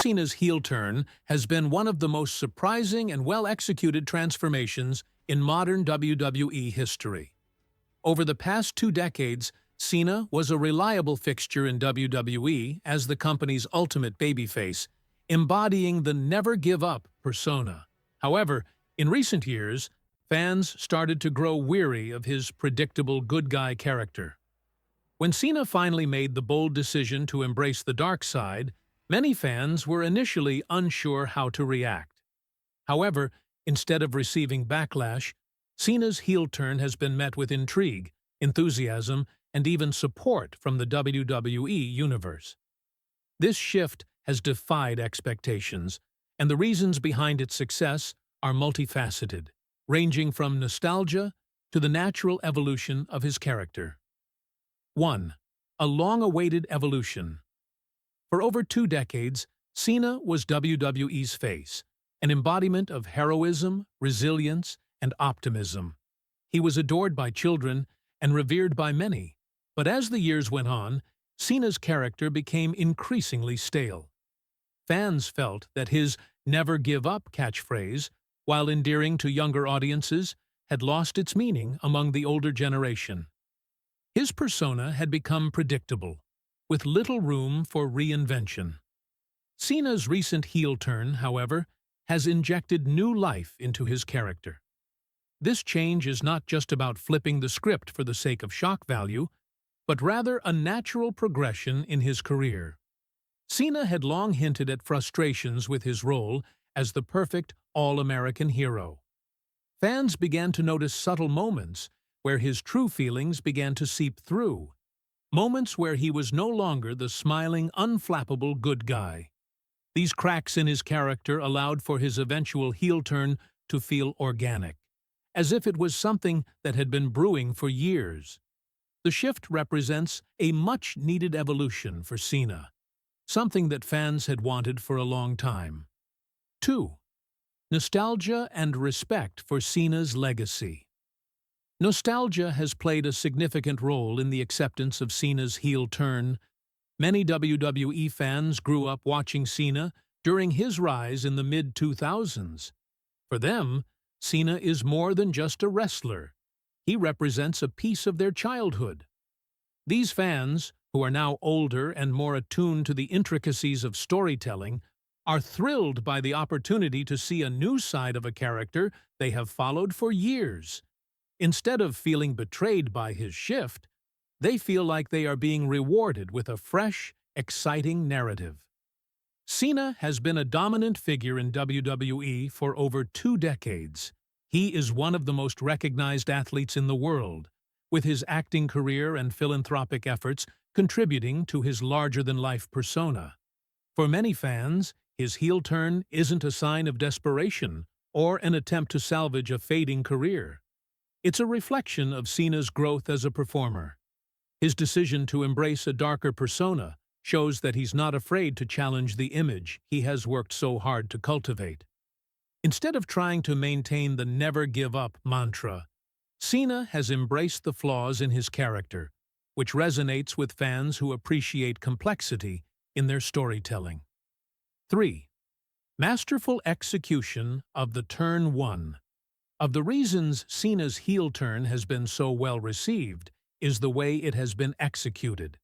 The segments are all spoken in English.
Cena's heel turn has been one of the most surprising and well-executed transformations in modern WWE history. Over the past 2 decades, Cena was a reliable fixture in WWE as the company's ultimate babyface, embodying the never-give-up persona. However, in recent years, fans started to grow weary of his predictable good guy character. When Cena finally made the bold decision to embrace the dark side, many fans were initially unsure how to react. However, instead of receiving backlash, Cena's heel turn has been met with intrigue, enthusiasm, and even support from the WWE Universe. This shift has defied expectations, and the reasons behind its success are multifaceted, ranging from nostalgia to the natural evolution of his character. 1. A long-awaited evolution. For over 2 decades, Cena was WWE's face, an embodiment of heroism, resilience, and optimism. He was adored by children and revered by many, but as the years went on, Cena's character became increasingly stale. Fans felt that his "never give up" catchphrase, while endearing to younger audiences, had lost its meaning among the older generation. His persona had become predictable, with little room for reinvention. Cena's recent heel turn, however, has injected new life into his character. This change is not just about flipping the script for the sake of shock value, but rather a natural progression in his career. Cena had long hinted at frustrations with his role as the perfect all-American hero. Fans began to notice subtle moments where his true feelings began to seep through, moments where he was no longer the smiling, unflappable good guy. These cracks in his character allowed for his eventual heel turn to feel organic, as if it was something that had been brewing for years. The shift represents a much-needed evolution for Cena, something that fans had wanted for a long time. 2. Nostalgia and respect for Cena's legacy. Nostalgia has played a significant role in the acceptance of Cena's heel turn. Many WWE fans grew up watching Cena during his rise in the mid-2000s. For them, Cena is more than just a wrestler. He represents a piece of their childhood. These fans, who are now older and more attuned to the intricacies of storytelling, are thrilled by the opportunity to see a new side of a character they have followed for years. Instead of feeling betrayed by his shift, they feel like they are being rewarded with a fresh, exciting narrative. Cena has been a dominant figure in WWE for over 2 decades. He is one of the most recognized athletes in the world, with his acting career and philanthropic efforts contributing to his larger-than-life persona. For many fans, his heel turn isn't a sign of desperation or an attempt to salvage a fading career. It's a reflection of Cena's growth as a performer. His decision to embrace a darker persona shows that he's not afraid to challenge the image he has worked so hard to cultivate. Instead of trying to maintain the never give up mantra, Cena has embraced the flaws in his character, which resonates with fans who appreciate complexity in their storytelling. 3. Masterful execution of the turn 1. Of the reasons Cena's heel turn has been so well received is the way it has been executed.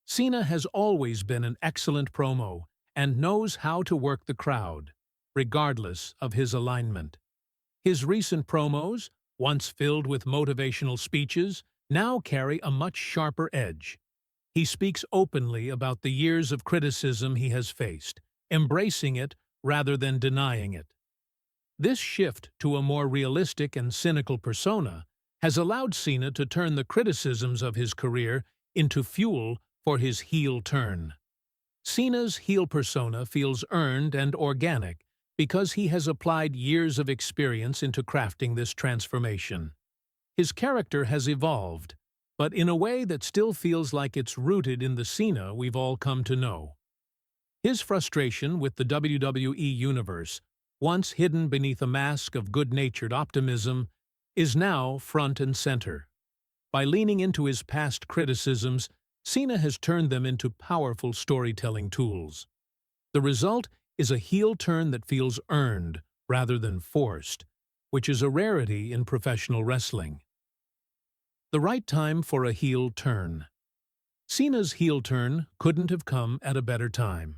Cena has always been an excellent promo and knows how to work the crowd, regardless of his alignment. His recent promos, once filled with motivational speeches, now carry a much sharper edge. He speaks openly about the years of criticism he has faced, embracing it rather than denying it. This shift to a more realistic and cynical persona has allowed Cena to turn the criticisms of his career into fuel for his heel turn. Cena's heel persona feels earned and organic because he has applied years of experience into crafting this transformation. His character has evolved, but in a way that still feels like it's rooted in the Cena we've all come to know. His frustration with the WWE Universe, once hidden beneath a mask of good-natured optimism, is now front and center. By leaning into his past criticisms, Cena has turned them into powerful storytelling tools. The result is a heel turn that feels earned rather than forced, which is a rarity in professional wrestling. The right time for a heel turn. Cena's heel turn couldn't have come at a better time.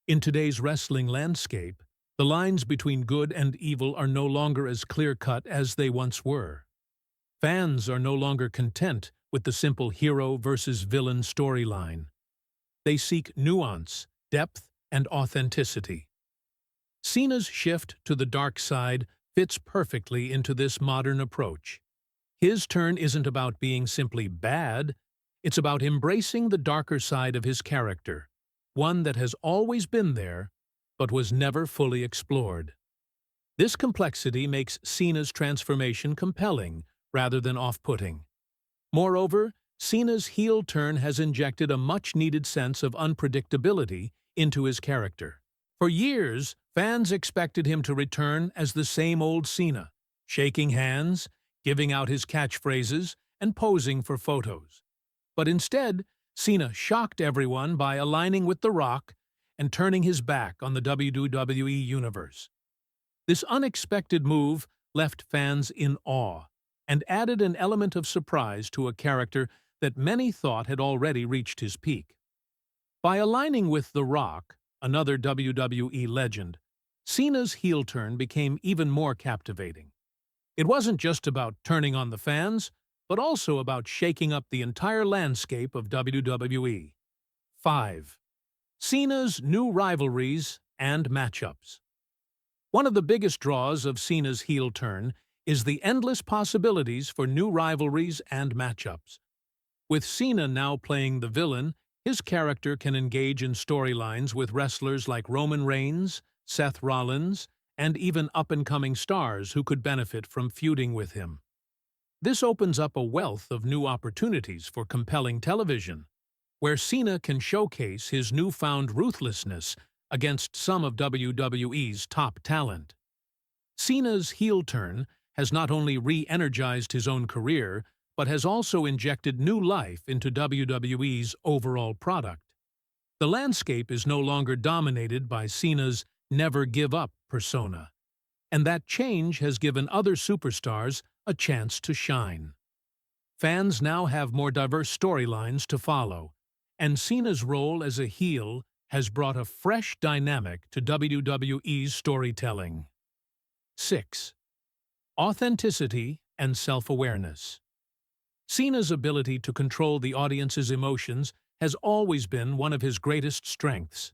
In today's wrestling landscape, the lines between good and evil are no longer as clear-cut as they once were. Fans are no longer content with the simple hero versus villain storyline. They seek nuance, depth, and authenticity. Cena's shift to the dark side fits perfectly into this modern approach. His turn isn't about being simply bad, it's about embracing the darker side of his character, one that has always been there, but was never fully explored. This complexity makes Cena's transformation compelling rather than off-putting. Moreover, Cena's heel turn has injected a much-needed sense of unpredictability into his character. For years, fans expected him to return as the same old Cena, shaking hands, giving out his catchphrases, and posing for photos. But instead, Cena shocked everyone by aligning with The Rock and turning his back on the WWE Universe. This unexpected move left fans in awe and added an element of surprise to a character that many thought had already reached his peak. By aligning with The Rock, another WWE legend, Cena's heel turn became even more captivating. It wasn't just about turning on the fans, but also about shaking up the entire landscape of WWE. 5. Cena's new rivalries and matchups. One of the biggest draws of Cena's heel turn is the endless possibilities for new rivalries and matchups. With Cena now playing the villain, his character can engage in storylines with wrestlers like Roman Reigns, Seth Rollins, and even up-and-coming stars who could benefit from feuding with him. This opens up a wealth of new opportunities for compelling television, where Cena can showcase his newfound ruthlessness against some of WWE's top talent. Cena's heel turn has not only re-energized his own career, but has also injected new life into WWE's overall product. The landscape is no longer dominated by Cena's never-give-up persona, and that change has given other superstars a chance to shine. Fans now have more diverse storylines to follow, and Cena's role as a heel has brought a fresh dynamic to WWE's storytelling. 6. Authenticity and self-awareness. Cena's ability to control the audience's emotions has always been one of his greatest strengths.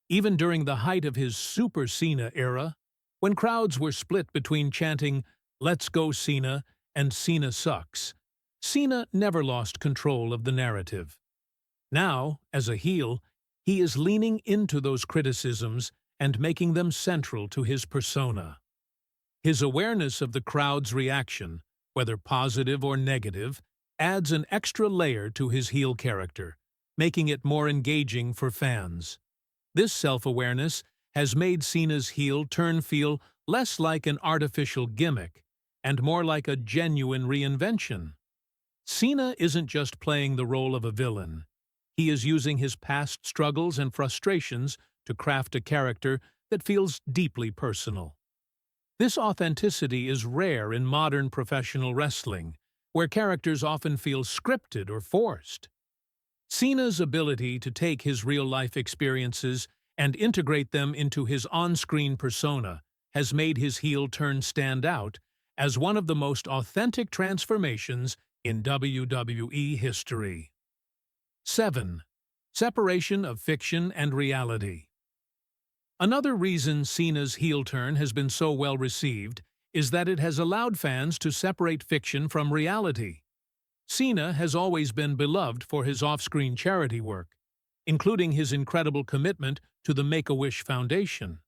Even during the height of his Super Cena era, when crowds were split between chanting, "Let's go Cena," and "Cena sucks," Cena never lost control of the narrative. Now, as a heel, he is leaning into those criticisms and making them central to his persona. His awareness of the crowd's reaction, whether positive or negative, adds an extra layer to his heel character, making it more engaging for fans. This self-awareness has made Cena's heel turn feel less like an artificial gimmick and more like a genuine reinvention. Cena isn't just playing the role of a villain. He is using his past struggles and frustrations to craft a character that feels deeply personal. This authenticity is rare in modern professional wrestling, where characters often feel scripted or forced. Cena's ability to take his real-life experiences and integrate them into his on-screen persona has made his heel turn stand out as one of the most authentic transformations in WWE history. 7. Separation of fiction and reality. Another reason Cena's heel turn has been so well received is that it has allowed fans to separate fiction from reality. Cena has always been beloved for his off-screen charity work, including his incredible commitment to the Make-A-Wish Foundation.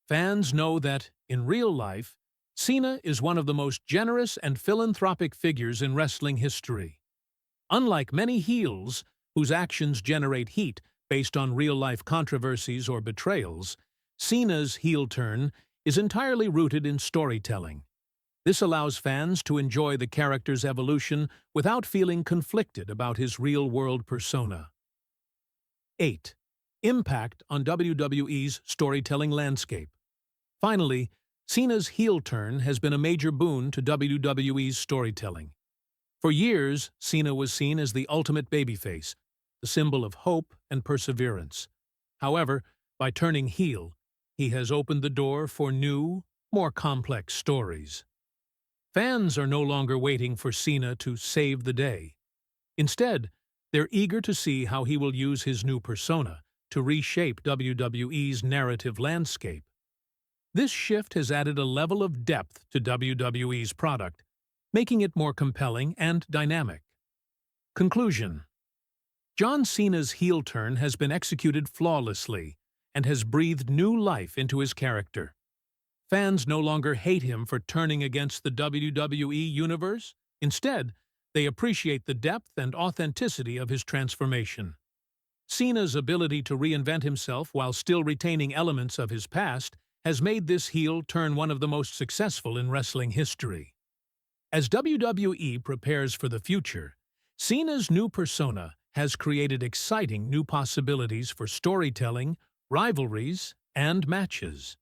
Fans know that, in real life, Cena is one of the most generous and philanthropic figures in wrestling history. Unlike many heels, whose actions generate heat based on real-life controversies or betrayals, Cena's heel turn is entirely rooted in storytelling. This allows fans to enjoy the character's evolution without feeling conflicted about his real-world persona. 8. Impact on WWE's storytelling landscape. Finally, Cena's heel turn has been a major boon to WWE's storytelling. For years, Cena was seen as the ultimate babyface, the symbol of hope and perseverance. However, by turning heel, he has opened the door for new, more complex stories. Fans are no longer waiting for Cena to save the day. Instead, they're eager to see how he will use his new persona to reshape WWE's narrative landscape. This shift has added a level of depth to WWE's product, making it more compelling and dynamic. Conclusion: John Cena's heel turn has been executed flawlessly and has breathed new life into his character. Fans no longer hate him for turning against the WWE Universe. Instead, they appreciate the depth and authenticity of his transformation. Cena's ability to reinvent himself while still retaining elements of his past has made this heel turn one of the most successful in wrestling history. As WWE prepares for the future, Cena's new persona has created exciting new possibilities for storytelling, rivalries, and matches.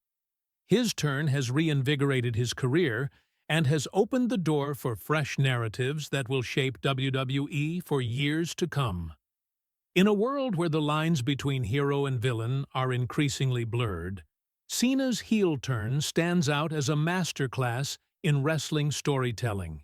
His turn has reinvigorated his career and has opened the door for fresh narratives that will shape WWE for years to come. In a world where the lines between hero and villain are increasingly blurred, Cena's heel turn stands out as a masterclass in wrestling storytelling.